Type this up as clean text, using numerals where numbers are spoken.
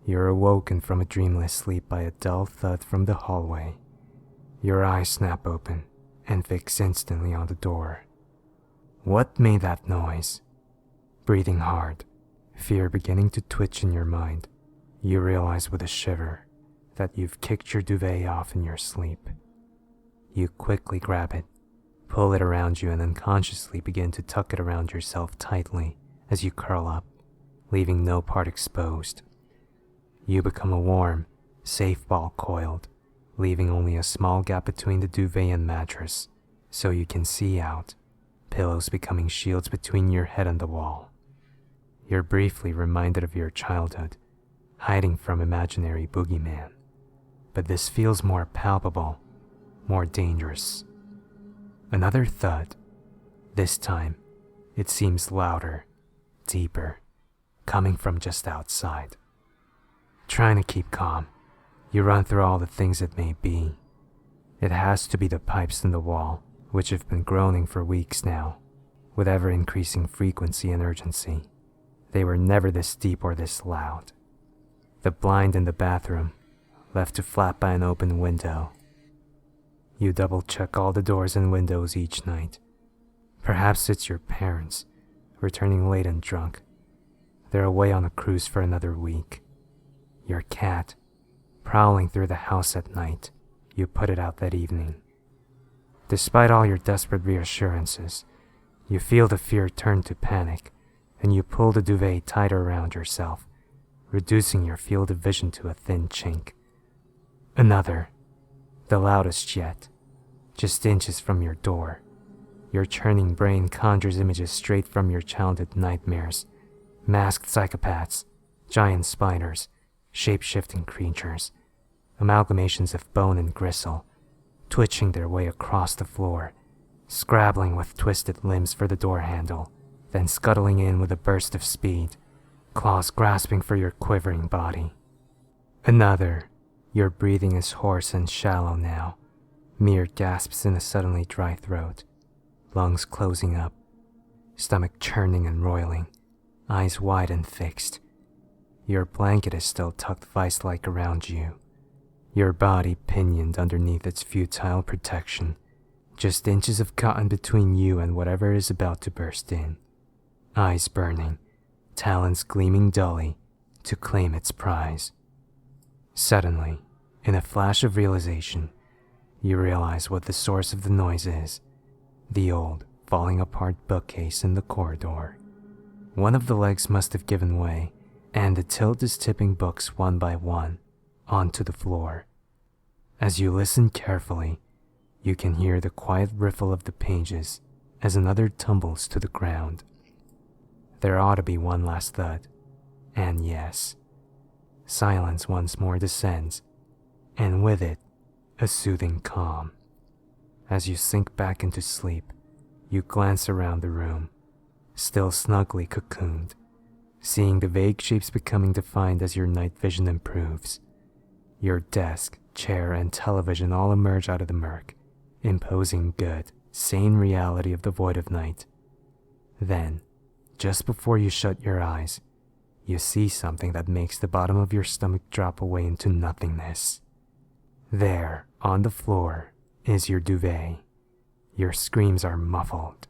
You're awoken from a dreamless sleep by a dull thud from the hallway. Your eyes snap open and fix instantly on the door. What made that noise? Breathing hard, fear beginning to twitch in your mind, you realize with a shiver that you've kicked your duvet off in your sleep. You quickly grab it, pull it around you, and unconsciously begin to tuck it around yourself tightly as you curl up, leaving no part exposed. You become a warm, safe ball coiled, leaving only a small gap between the duvet and mattress, so you can see out, pillows becoming shields between your head and the wall. You're briefly reminded of your childhood, hiding from imaginary boogeyman, but this feels more palpable, more dangerous. Another thud. This time, it seems louder, deeper, coming from just outside. Trying to keep calm, you run through all the things it may be. It has to be the pipes in the wall, which have been groaning for weeks now, with ever-increasing frequency and urgency. They were never this deep or this loud. The blind in the bathroom, left to flap by an open window. You double-check all the doors and windows each night. Perhaps it's your parents, returning late and drunk. They're away on a cruise for another week. Your cat, prowling through the house at night. You put it out that evening. Despite all your desperate reassurances, you feel the fear turn to panic, and you pull the duvet tighter around yourself, reducing your field of vision to a thin chink. Another, the loudest yet, just inches from your door. Your churning brain conjures images straight from your childhood nightmares. Masked psychopaths, giant spiders, shape-shifting creatures, amalgamations of bone and gristle, twitching their way across the floor, scrabbling with twisted limbs for the door handle, then scuttling in with a burst of speed, claws grasping for your quivering body. Another, your breathing is hoarse and shallow now, mere gasps in a suddenly dry throat, lungs closing up, stomach churning and roiling, eyes wide and fixed. Your blanket is still tucked vice-like around you, your body pinioned underneath its futile protection, just inches of cotton between you and whatever is about to burst in, eyes burning, talons gleaming dully to claim its prize. Suddenly, in a flash of realization, you realize what the source of the noise is, the old, falling apart bookcase in the corridor. One of the legs must have given way, and the tilt is tipping books one by one onto the floor. As you listen carefully, you can hear the quiet riffle of the pages as another tumbles to the ground. There ought to be one last thud, and yes, silence once more descends, and with it, a soothing calm. As you sink back into sleep, you glance around the room, still snugly cocooned, seeing the vague shapes becoming defined as your night vision improves. Your desk, chair, and television all emerge out of the murk, imposing good, sane reality of the void of night. Then, just before you shut your eyes, you see something that makes the bottom of your stomach drop away into nothingness. There, on the floor, is your duvet. Your screams are muffled,